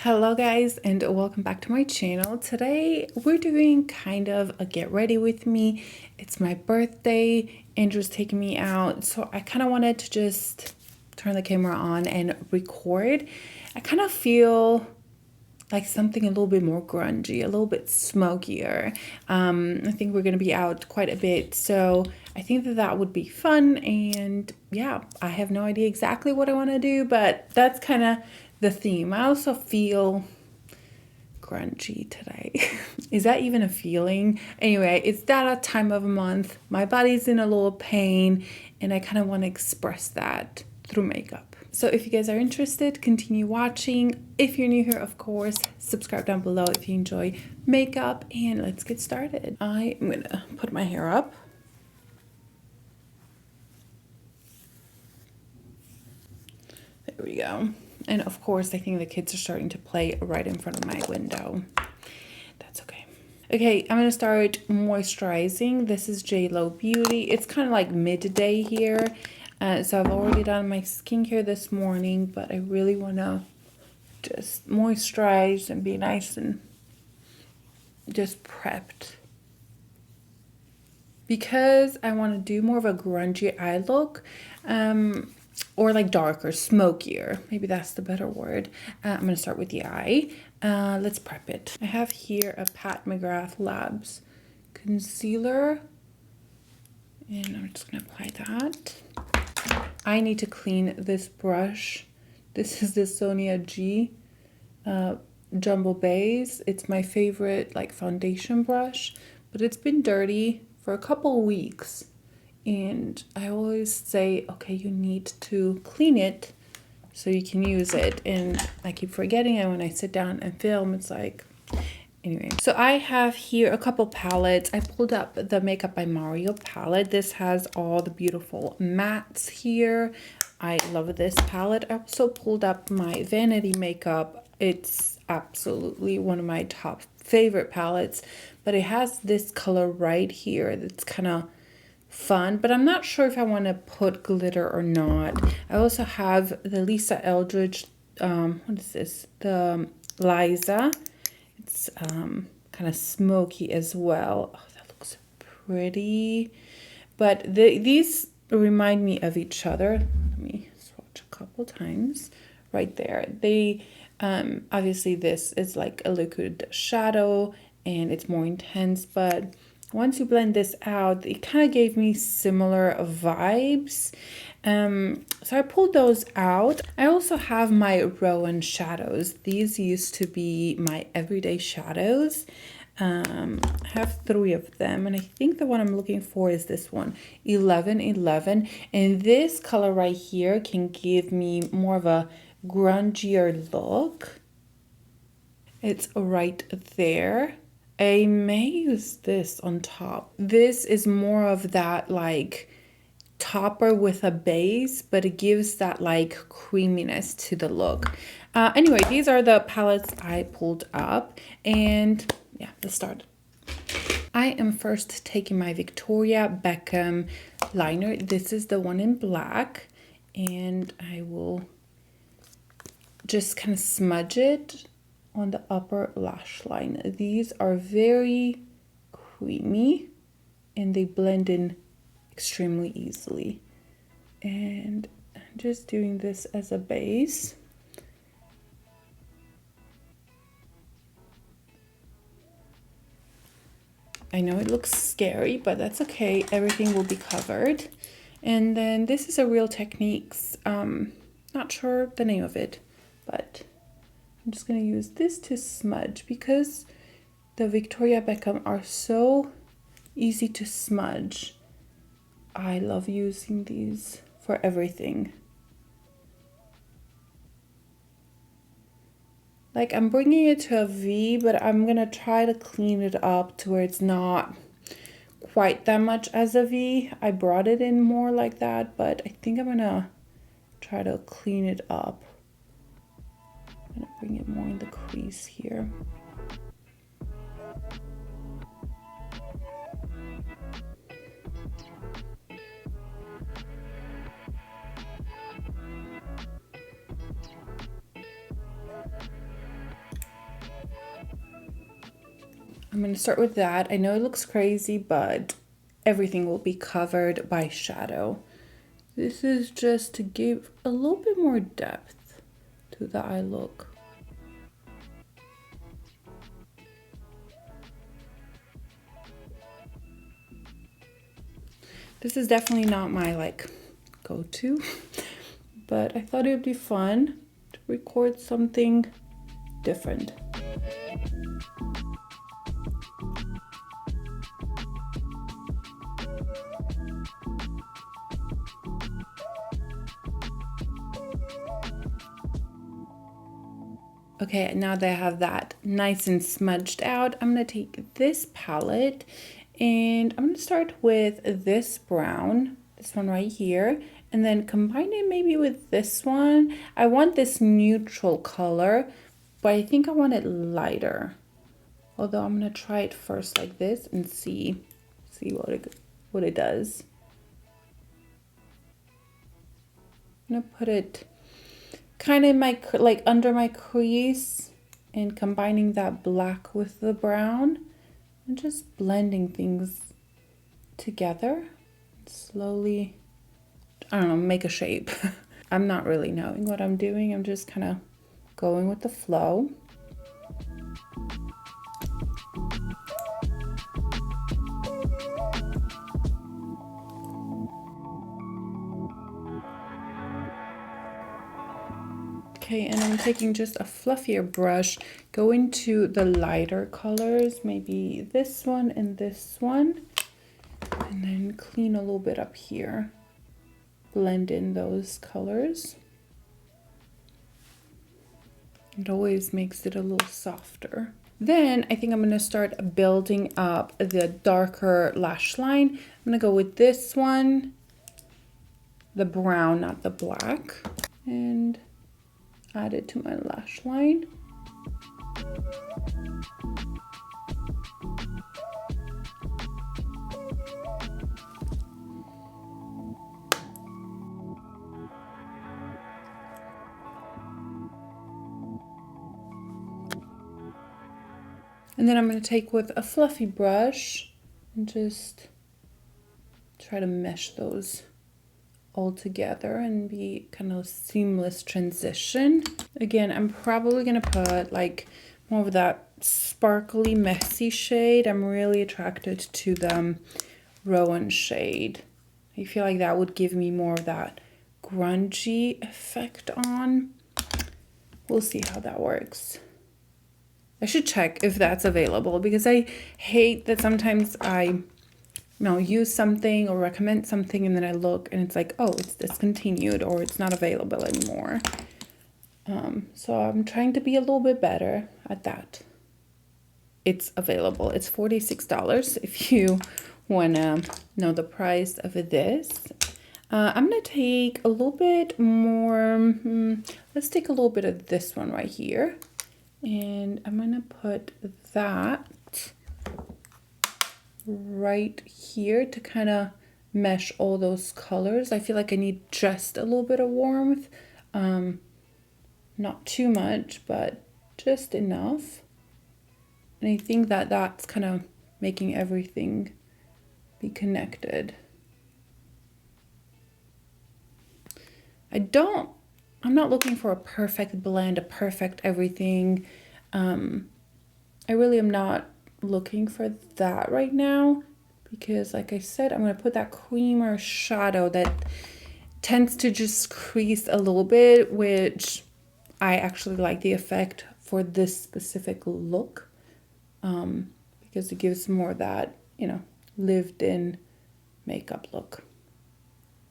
Hello guys, and welcome back to my channel. Today we're doing kind of a get ready with me. It's my birthday. Andrew's taking me out, so I kind of wanted to just turn the camera on and record. I kind of feel like something a little bit more grungy, a little bit smokier. I think we're gonna be out quite a bit, so I think that would be fun. And yeah, I have no idea exactly what I want to do, but that's kind of the theme. I also feel grungy today. Is that even a feeling? Anyway, it's that time of month. My body's in a little pain, and I kind of want to express that through makeup. So if you guys are interested, continue watching. If you're new here, of course, subscribe down below if you enjoy makeup, and let's get started. I'm gonna put my hair up. There we go. And of course, I think the kids are starting to play right in front of my window. That's okay. Okay, I'm gonna start moisturizing. This is JLo Beauty. It's kind of like midday here. So I've already done my skincare this morning, but I really wanna just moisturize and be nice and just prepped. Because I want to do more of a grungy eye look, or like darker, smokier. Maybe that's the better word. I'm going to start with the eye. Let's prep it. I have here a Pat McGrath Labs concealer, and I'm just going to apply that. I need to clean this brush. This is the Sonia G Jumbo Base. It's my favorite like foundation brush, but it's been dirty for a couple weeks, and I always say, okay, you need to clean it so you can use it, and I keep forgetting it when I sit down and film. It's like, anyway. So I have here a couple palettes. I pulled up the Makeup by Mario palette. This has all the beautiful mattes here. I love this palette. I also pulled up my Vanity Makeup. It's absolutely one of my top favorite palettes, but it has this color right here that's kind of fun, but I'm not sure if I want to put glitter or not. I also have the Lisa Eldridge, what is this? The Liza. It's kind of smoky as well. Oh, that looks pretty. But these remind me of each other. Let me swatch a couple times. Right there. They obviously this is like a liquid shadow and it's more intense, but once you blend this out, it kind of gave me similar vibes. So I pulled those out. I also have my Roen shadows. These used to be my everyday shadows. I have 3 of them, and I think the one I'm looking for is this one, 1111. And this color right here can give me more of a grungier look. It's right there. I may use this on top. This is more of that like topper with a base, but it gives that like creaminess to the look. Anyway, these are the palettes I pulled up, and yeah, let's start. I am first taking my Victoria Beckham liner. This is the one in black, and I will just kind of smudge it on the upper lash line. These are very creamy and they blend in extremely easily. And I'm just doing this as a base. I know it looks scary, but that's okay. Everything will be covered. And then this is a Real Techniques, not sure the name of it, but I'm just going to use this to smudge because the Victoria Beckham are so easy to smudge. I love using these for everything. Like, I'm bringing it to a V, but I'm going to try to clean it up to where it's not quite that much as a V. I brought it in more like that, but I think I'm going to try to clean it up. I'm gonna bring it more in the crease here. I'm going to start with that. I know it looks crazy, but everything will be covered by shadow. This is just to give a little bit more depth to the eye look. This is definitely not my like go-to, but I thought it would be fun to record something different. Okay, now that I have that nice and smudged out, I'm gonna take this palette and I'm gonna start with this brown, this one right here, and then combine it maybe with this one. I want this neutral color, but I think I want it lighter. Although I'm gonna try it first like this and see what it does. I'm gonna put it kind of in my, like under my crease, and combining that black with the brown and just blending things together. Slowly, I don't know, make a shape. I'm not really knowing what I'm doing. I'm just kind of going with the flow. Okay, and I'm taking just a fluffier brush, go into the lighter colors, maybe this one and this one, and then clean a little bit up here. Blend in those colors. It always makes it a little softer. Then I think I'm going to start building up the darker lash line. I'm going to go with this one, the brown, not the black, and add it to my lash line. And then I'm going to take with a fluffy brush and just try to mesh those all together and be kind of seamless transition. Again, I'm probably going to put like more of that sparkly, messy shade. I'm really attracted to the Roen shade. I feel like that would give me more of that grungy effect on. We'll see how that works. I should check if that's available, because I hate that sometimes I use something or recommend something and then I look and it's like, oh, it's discontinued or it's not available anymore. So I'm trying to be a little bit better at that. It's available. It's $46 if you want to know the price of this. I'm going to take a little bit more. Let's take a little bit of this one right here. And I'm going to put that right here to kind of mesh all those colors. I feel like I need just a little bit of warmth. Not too much, but just enough. And I think that that's kind of making everything be connected. I'm not looking for a perfect blend, a perfect everything. I really am not looking for that right now, because like I said, I'm going to put that creamer shadow that tends to just crease a little bit, which I actually like the effect for this specific look, because it gives more of that, lived in makeup look.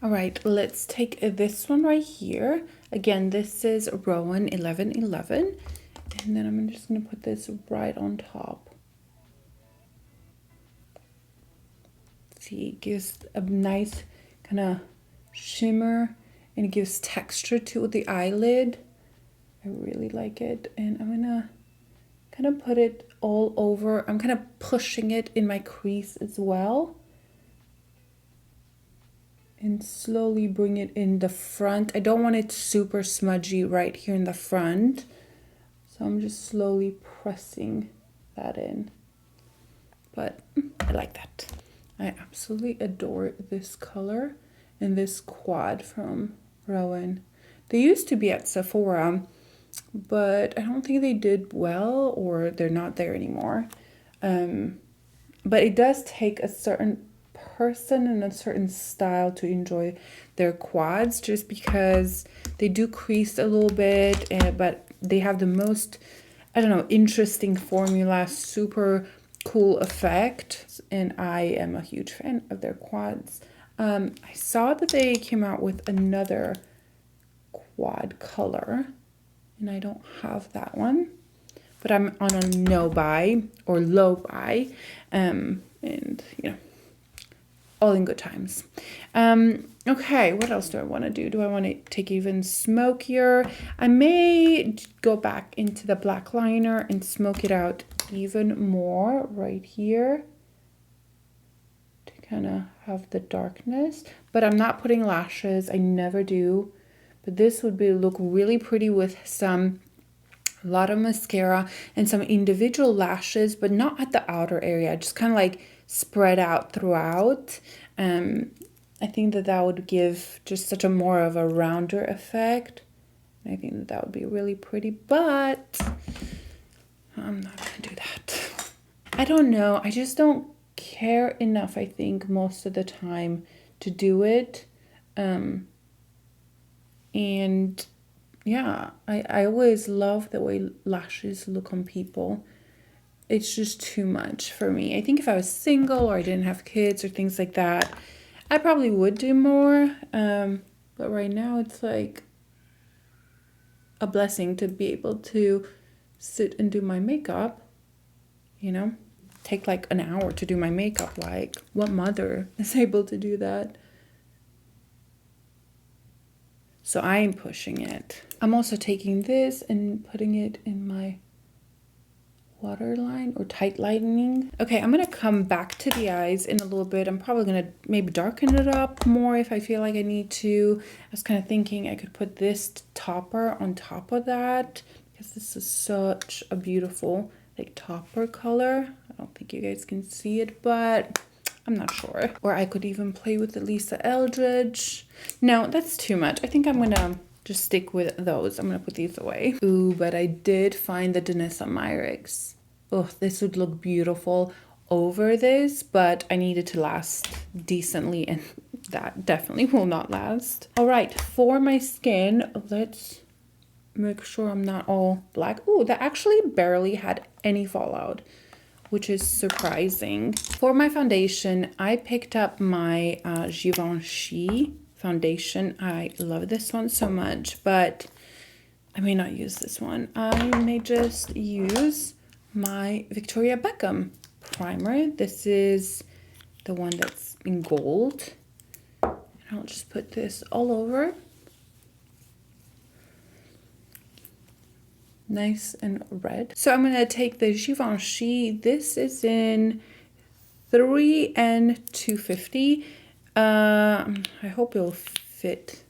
All right, let's take this one right here. Again, this is Roen 1111. And then I'm just going to put this right on top. See, it gives a nice kind of shimmer and it gives texture to the eyelid. I really like it. And I'm going to kind of put it all over. I'm kind of pushing it in my crease as well. And slowly bring it in the front. I don't want it super smudgy right here in the front. So I'm just slowly pressing that in. but I like that. I absolutely adore this color and this quad from Roen. They used to be at Sephora, but I don't think they did well, or they're not there anymore. But it does take a certain person and a certain style to enjoy their quads, just because they do crease a little bit, but they have the most, I don't know, interesting formula, super cool effect, and I am a huge fan of their quads. I saw that they came out with another quad color, and I don't have that one, but I'm on a no buy or low buy, and you know, all in good times. Okay, what else do I want to do? Do I want to take even smokier? I may go back into the black liner and smoke it out even more right here to kind of have the darkness, but I'm not putting lashes. I never do, but this would look really pretty with a lot of mascara and some individual lashes, but not at the outer area, just kind of like spread out throughout. I think that would give just such a more of a rounder effect. I think that would be really pretty, but I'm not gonna do that. I don't know, I just don't care enough, I think, most of the time to do it. And yeah, I always love the way lashes look on people. It's just too much for me. I think if I was single or I didn't have kids or things like that, I probably would do more. But right now it's like a blessing to be able to sit and do my makeup, you know? Take like an hour to do my makeup. Like, what mother is able to do that? So I'm pushing it. I'm also taking this and putting it in my waterline or tight lightening. Okay, I'm gonna come back to the eyes in a little bit. I'm probably gonna maybe darken it up more if I feel like I need to. I was kind of thinking I could put this topper on top of that, because this is such a beautiful like topper color. I don't think you guys can see it, but I'm not sure. Or I could even play with the Lisa Eldridge. No, that's too much. I think I'm gonna just stick with those. I'm gonna put these away. Ooh, but I did find the Danessa Myricks. Oh, this would look beautiful over this, but I need it to last decently, and that definitely will not last. All right, for my skin, let's make sure I'm not all black. Ooh, that actually barely had any fallout, which is surprising. For my foundation, I picked up my Givenchy foundation. I love this one so much, but I may not use this one. I may just use my Victoria Beckham primer. This is the one that's in gold. And I'll just put this all over. Nice and red. So I'm gonna take the Givenchy. This is in 3N250. I hope it'll fit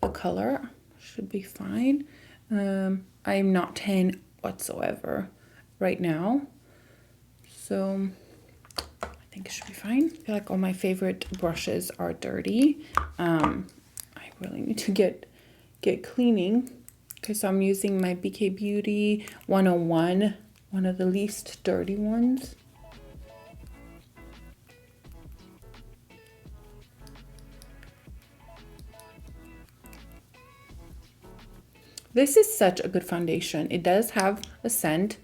the color. Should be fine. I'm not tan whatsoever right now, so I think it should be fine. I feel like all my favorite brushes are dirty. I really need to get cleaning. Okay, so I'm using my BK Beauty 101, one of the least dirty ones. This is such a good foundation. It does have a scent,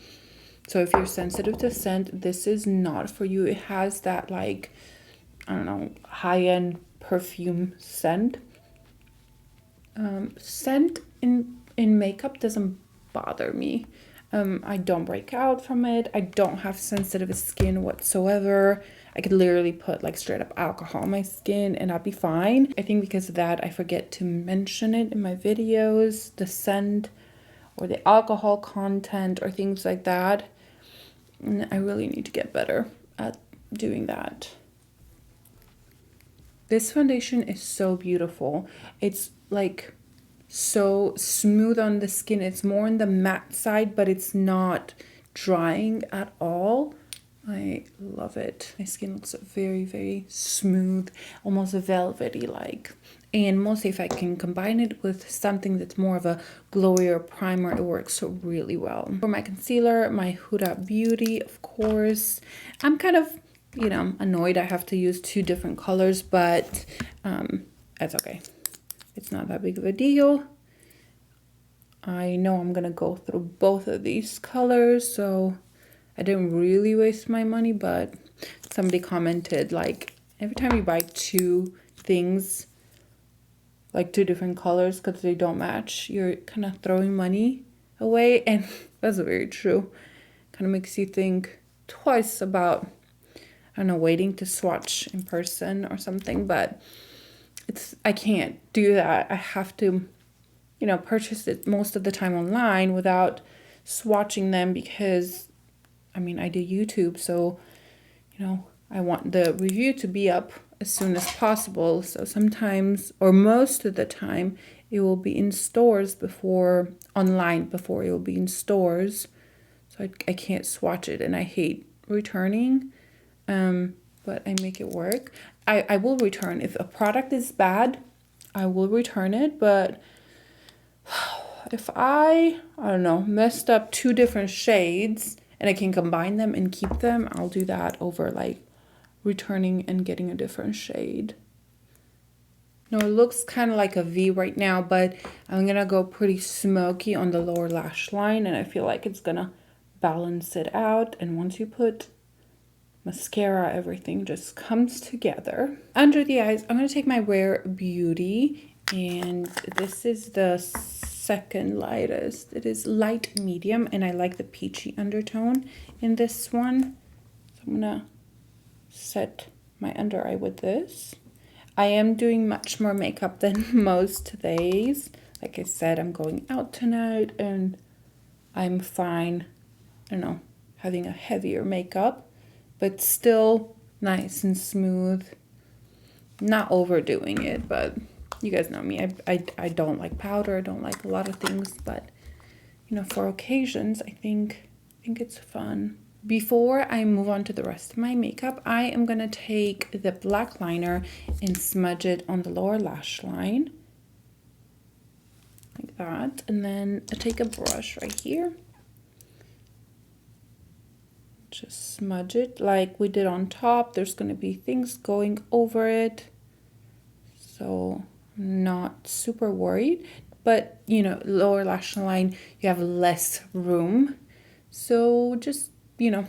so if you're sensitive to scent, this is not for you. It has that, like, I don't know, high-end perfume scent. Scent in makeup doesn't bother me. I don't break out from it. I don't have sensitive skin whatsoever. I could literally put like straight up alcohol on my skin and I'd be fine. I think because of that, I forget to mention it in my videos, the scent or the alcohol content or things like that. And I really need to get better at doing that. This foundation is so beautiful. It's like so smooth on the skin. It's more on the matte side, but it's not drying at all. I love it. My skin looks very, very smooth, almost velvety like. And mostly if I can combine it with something that's more of a glowier primer, it works really well. For my concealer, my Huda Beauty, of course. I'm kind of, you know, annoyed I have to use 2 different colors, but that's okay. It's not that big of a deal. I know I'm gonna go through both of these colors, so I didn't really waste my money, but somebody commented like every time you buy 2 things, like 2 different colors because they don't match, you're kind of throwing money away. And that's very true. Kind of makes you think twice about, I don't know, waiting to swatch in person or something, but I can't do that. I have to, you know, purchase it most of the time online without swatching them because, I mean, I do YouTube, so, you know, I want the review to be up as soon as possible. So sometimes, or most of the time, it will be in stores online before it will be in stores. So I can't swatch it, and I hate returning, but I make it work. I will return. If a product is bad, I will return it, but if I don't know, messed up 2 different shades and I can combine them and keep them, I'll do that over like returning and getting a different shade. No, it looks kind of like a V right now, but I'm gonna go pretty smoky on the lower lash line, and I feel like it's gonna balance it out. And once you put mascara, everything just comes together. Under the eyes, I'm gonna take my Rare Beauty, and this is the second lightest. It is light medium, and I like the peachy undertone in this one. So I'm gonna set my under eye with this. I am doing much more makeup than most days. Like I said, I'm going out tonight and I'm fine, I don't know, having a heavier makeup, but still nice and smooth. Not overdoing it, but you guys know me. I don't like powder. I don't like a lot of things, but you know, for occasions, I think it's fun. Before I move on to the rest of my makeup, I am going to take the black liner and smudge it on the lower lash line. Like that. And then I take a brush right here. Just smudge it like we did on top. There's going to be things going over it. So I'm not super worried. But, you know, lower lash line, you have less room. So just, you know,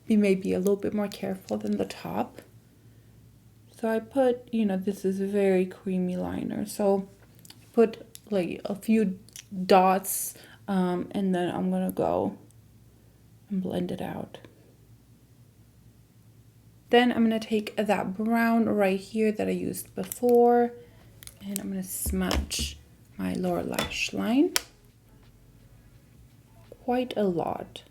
be maybe a little bit more careful than the top. So I put, you know, this is a very creamy liner. So I put like a few dots, and then I'm gonna go and blend it out. Then I'm gonna take that brown right here that I used before, and I'm gonna smudge my lower lash line quite a lot.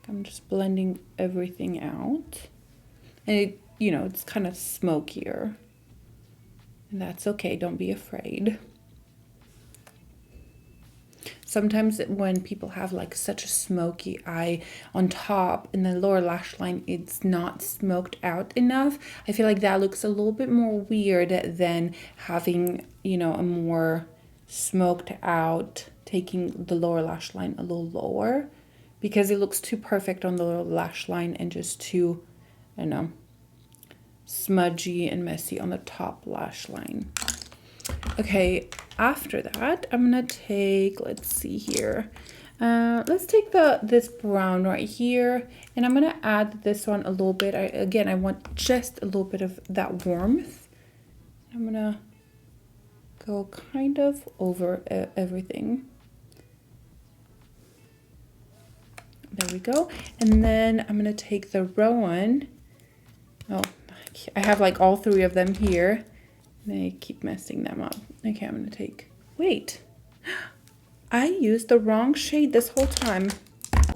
I'm just blending everything out, and it, you know, it's kind of smokier, and that's okay. Don't be afraid. Sometimes when people have like such a smoky eye on top and the lower lash line, it's not smoked out enough. I feel like that looks a little bit more weird than having, you know, a more smoked out, taking the lower lash line a little lower, because it looks too perfect on the lower lash line and just too, I don't know, smudgy and messy on the top lash line. Okay, after that, I'm gonna take, let's see here. Let's take this brown right here, and I'm gonna add this one a little bit. Again, I want just a little bit of that warmth. I'm gonna go kind of over everything. There we go. And then I'm gonna take the Roen. Oh, I have like all 3 of them here. And I keep messing them up. Okay, I'm gonna take, wait. I used the wrong shade this whole time.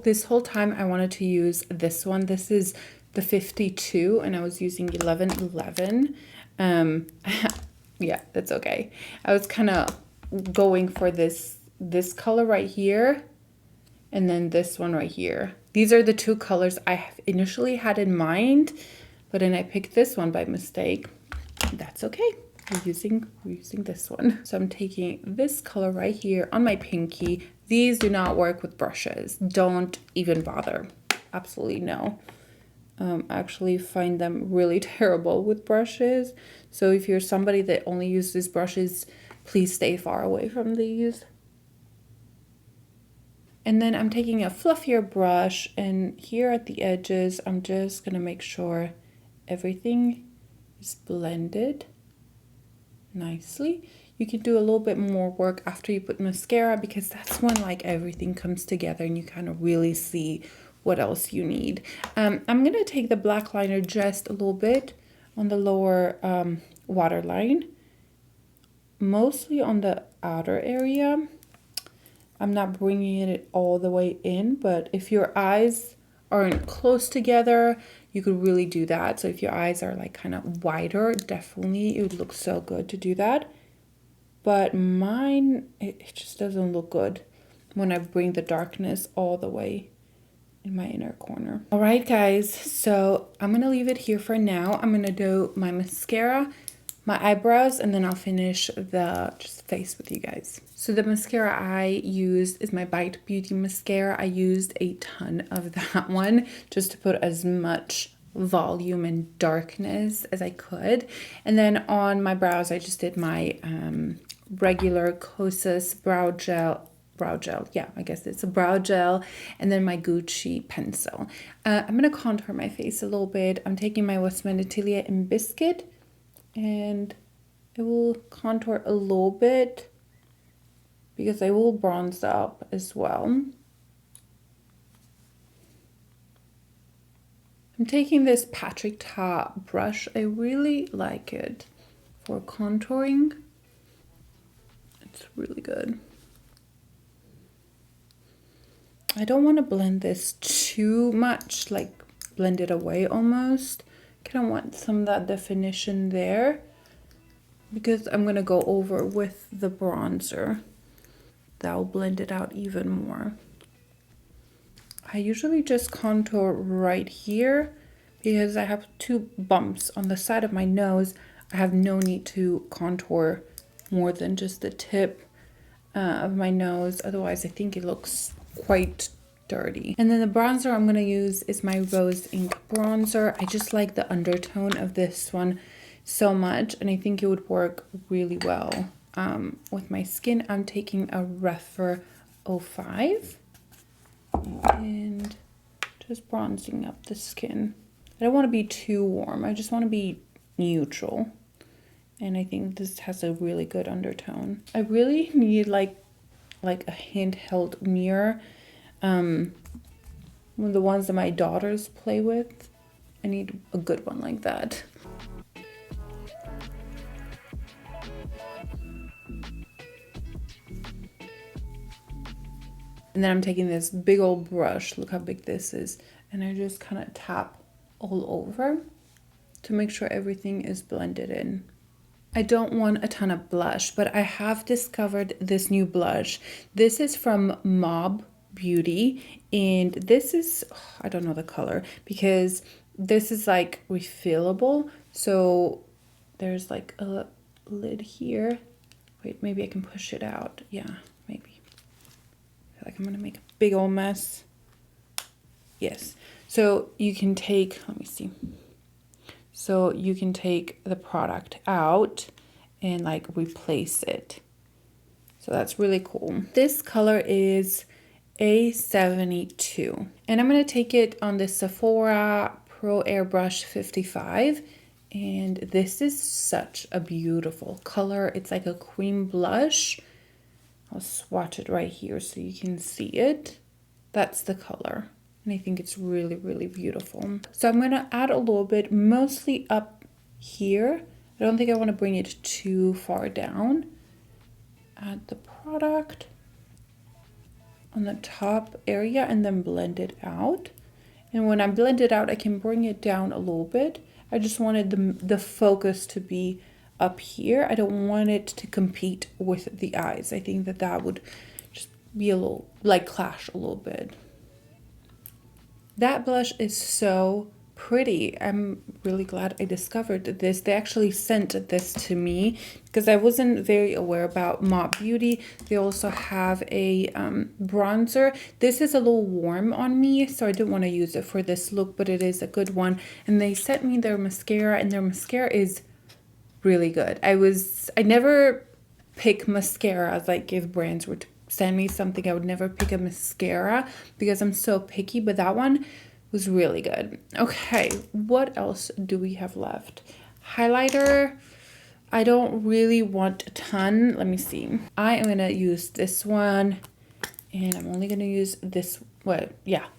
This whole time I wanted to use this one. This is the 52 and I was using 1111. Yeah, that's okay. I was kind of going for this color right here and then this one right here. These are the two colors I have initially had in mind, but then I picked this one by mistake. That's okay. We're using this one. So I'm taking this color right here on my pinky. These do not work with brushes. Don't even bother. Absolutely no. I actually find them really terrible with brushes. So if you're somebody that only uses brushes, please stay far away from these. And then I'm taking a fluffier brush, and here at the edges, I'm just gonna make sure everything is blended nicely. You can do a little bit more work after you put mascara, because that's when like everything comes together and you kind of really see what else you need. I'm gonna take the black liner just a little bit on the lower waterline, mostly on the outer area. I'm not bringing it all the way in, but if your eyes aren't close together, you could really do that. So if your eyes are like kind of wider, definitely it would look so good to do that. But mine, it just doesn't look good when I bring the darkness all the way in my inner corner. All right, guys, so I'm gonna leave it here for now. I'm gonna do my mascara, my eyebrows, and then I'll finish the just face with you guys. So the mascara I used is my Bite Beauty mascara. I used a ton of that one just to put as much volume and darkness as I could. And then on my brows, I just did my regular Kosas brow gel, yeah, I guess it's a brow gel, and then my Gucci pencil. I'm gonna contour my face a little bit. I'm taking my Westman Atelier in Biscuit, and I will contour a little bit because I will bronze up as well. I'm taking this Patrick Ta brush. I really like it for contouring. It's really good. I don't want to blend this too much, like blend it away almost. I kind of want some of that definition there because I'm going to go over with the bronzer. That will blend it out even more. I usually just contour right here because I have two bumps on the side of my nose. I have no need to contour more than just the tip of my nose. Otherwise, I think it looks quite dirty. And then the bronzer I'm going to use is my Rose Ink bronzer. I just like the undertone of this one so much, and I think it would work really well with my skin. I'm taking a Rephr 05 and just bronzing up the skin. I don't want to be too warm. I just want to be neutral. And I think this has a really good undertone. I really need like a handheld mirror. One of the ones that my daughters play with. I need a good one like that. And then I'm taking this big old brush, look how big this is, and I just kind of tap all over to make sure everything is blended in. I don't want a ton of blush, but I have discovered this new blush. This is from Mob Beauty, and this is, I don't know the color, because this is like refillable. So there's like a lid here. Wait, maybe I can push it out. Yeah, maybe. I feel like I'm gonna make a big old mess. Yes, so you can take, let me see. So you can take the product out and like replace it. So that's really cool. This color is A72. And I'm gonna take it on the Sephora Pro Airbrush 55. And this is such a beautiful color. It's like a cream blush. I'll swatch it right here so you can see it. That's the color. And I think it's really, really beautiful. So I'm going to add a little bit, mostly up here. I don't think I want to bring it too far down. Add the product on the top area and then blend it out. And when I blend it out, I can bring it down a little bit. I just wanted the focus to be up here. I don't want it to compete with the eyes. I think that would just be a little, like clash a little bit. That blush is so pretty. I'm really glad I discovered this. They actually sent this to me because I wasn't very aware about Mott Beauty. They also have a bronzer. This is a little warm on me, so I didn't want to use it for this look, but it is a good one. And they sent me their mascara, and their mascara is really good. I never pick mascaras, like if brands were to send me something, I would never pick a mascara because I'm so picky, but that one was really good. Okay, what else do we have left? Highlighter. I don't really want a ton. Let me see. I am gonna use this one, and I'm only gonna use this,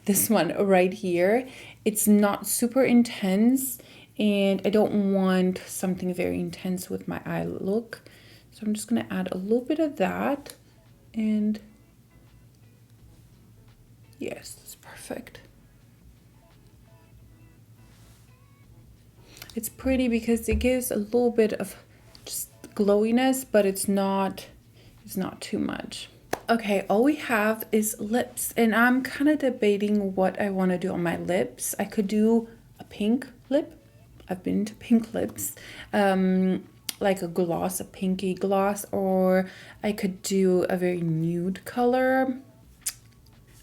this one right here. It's not super intense, and I don't want something very intense with my eye look. So I'm just gonna add a little bit of that, and yes, it's perfect. It's pretty because it gives a little bit of just glowiness, but it's not too much. Okay, all we have is lips, and I'm kind of debating what I want to do on my lips. I could do a pink lip. I've been into pink lips, like a gloss, a pinky gloss, or I could do a very nude color.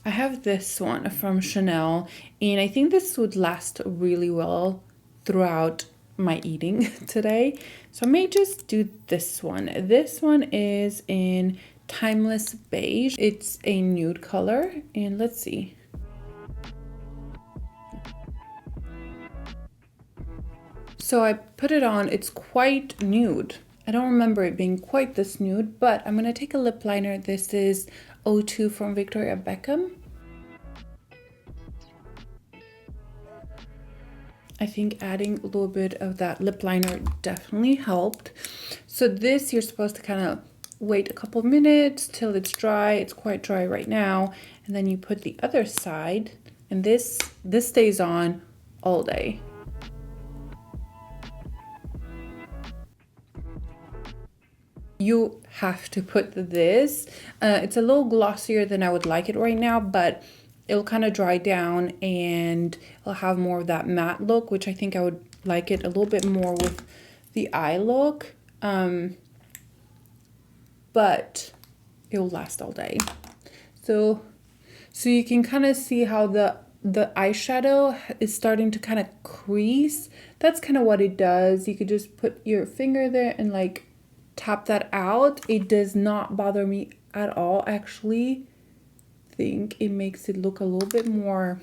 I have this one from Chanel, and I think this would last really well throughout my eating today. So I may just do this one. This one is in Timeless Beige. It's a nude color, and let's see. So I put it on, it's quite nude. I don't remember it being quite this nude, but I'm gonna take a lip liner. This is 02 from Victoria Beckham. I think adding a little bit of that lip liner definitely helped. So this, you're supposed to kind of wait a couple minutes till it's dry. It's quite dry right now. And then you put the other side, and this stays on all day. You have to put this. It's a little glossier than I would like it right now, but it'll kind of dry down and it'll have more of that matte look, which I think I would like it a little bit more with the eye look. But it'll last all day. So you can kind of see how the eyeshadow is starting to kind of crease. That's kind of what it does. You could just put your finger there and like tap that out. It does not bother me at all. Actually, think it makes it look a little bit more,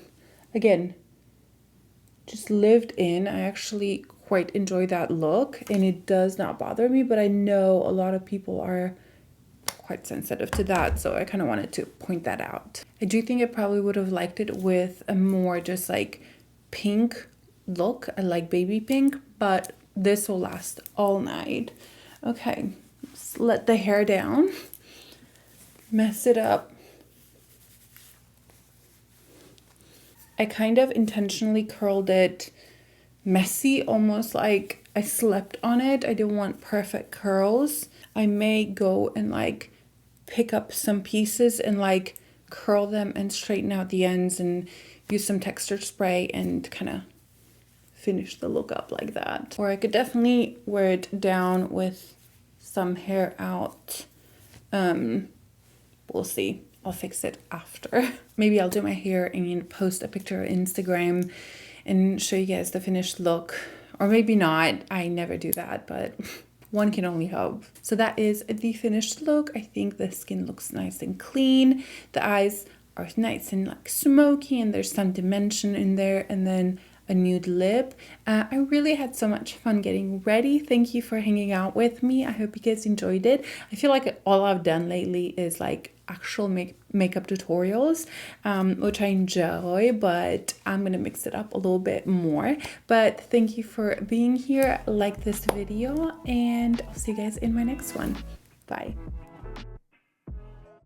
again, just lived in. I actually quite enjoy that look, and it does not bother me, but I know a lot of people are quite sensitive to that, so I kind of wanted to point that out. I do think I probably would have liked it with a more just like pink look, like baby pink, but this will last all night. Okay, let's let the hair down, mess it up. I kind of intentionally curled it messy, almost like I slept on it. I didn't want perfect curls. I may go and like pick up some pieces and like curl them and straighten out the ends and use some texture spray and kind of finish the look up like that. Or I could definitely wear it down with some hair out. We'll see. I'll fix it after. Maybe I'll do my hair and post a picture on Instagram and show you guys the finished look. Or maybe not. I never do that, but one can only hope. So that is the finished look. I think the skin looks nice and clean. The eyes are nice and like smoky, and there's some dimension in there, and then a nude lip. I really had so much fun getting ready. Thank you for hanging out with me. I hope you guys enjoyed it. I feel like all I've done lately is like actual makeup tutorials, which I enjoy, but I'm gonna mix it up a little bit more. But thank you for being here. Like this video, and I'll see you guys in my next one. Bye.